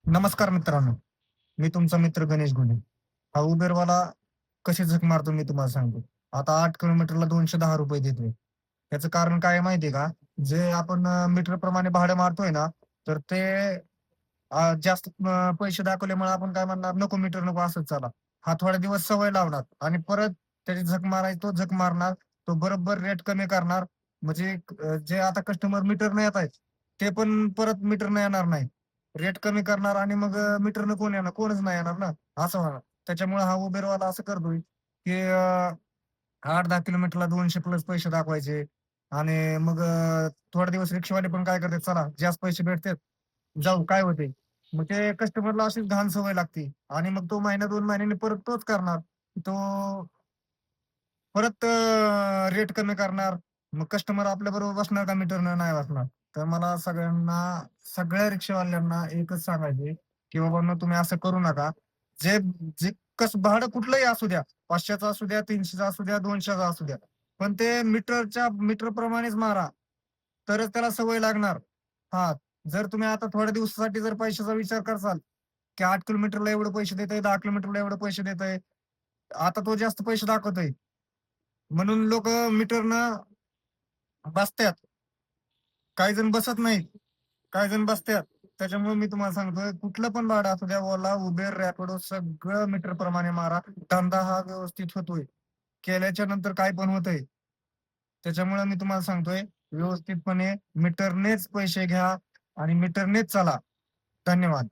नमस्कार मित्रांनो, मी तुमचा मित्र गणेश गुले. हा उबेरवाला कशी झक मारतो मी तुम्हाला सांगतो. आता 8 किलोमीटरला ₹210 देतोय. त्याचं कारण काय आहे माहिती आहे का? जे आपण मीटरप्रमाणे भाडं मारतोय ना, तर ते जास्त पैसे दाखवल्यामुळे आपण काय म्हणणार, "नको मीटर नको असंच चला." हा थोडे दिवस सवय लावणार आणि परत त्याची झक मारायची तो झक मारणार. तो बरोबर रेट कमी करणार. म्हणजे जे आता कस्टमर मीटरने येत आहेत, ते पण परत मीटरने येणार नाही. रेट कमी करणार आणि मग मीटरनं कोण येणार? कोणच नाही येणार ना, असं होणार. त्याच्यामुळे हा Uberवाला असं करतोय, की 8-10 किलोमीटरला 200 प्लस पैसे दाखवायचे आणि मग थोडे दिवस रिक्षावाले पण काय करतात, चला जास्त पैसे भेटतात, जाऊ काय होते. मग ते कस्टमरला अशीच घाण सवय लागते आणि मग तो महिना 2 महिन्यांनी परत तोच करणार. तो परत रेट कमी करणार. मग कस्टमर आपल्याबरोबर बसणार का मीटरनं? नाही बसणार. तर मला सगळ्या रिक्षावाल्यांना एकच सांगायचंय, की बाबांनो तुम्ही असं करू नका. जे जे कसं भाडं कुठलंही असू द्या, 500चं असू द्या, 300चं असू द्या, 200चं असू द्या. पण ते मीटरप्रमाणेच मारा. तरच त्याला सवय लागणार. हां, जर तुम्ही आता थोड्या दिवसासाठी जर पैशाचा विचार करसाल, की 8 किलोमीटरला एवढे पैसे देतंय, 10 किलोमीटरला एवढे पैसे देतंय. आता तो जास्त पैसे दाखवतोय. म्हणून लोकं मीटरनं बसत्यात. काही जण बसत नाहीत. काही जण बसत्यात. त्याच्यामुळे मी तुम्हाला सांगतोय कुठलं पण भाडं असू द्या, Ola, Uber, Rapido सगळं मीटरप्रमाणे मारा. धंदा हा व्यवस्थित होतोय. केल्याच्या नंतर काय पण होतंय. त्याच्यामुळे मी तुम्हाला सांगतोय व्यवस्थितपणे मीटरनेच पैसे घ्या आणि मीटरनेच चला. धन्यवाद.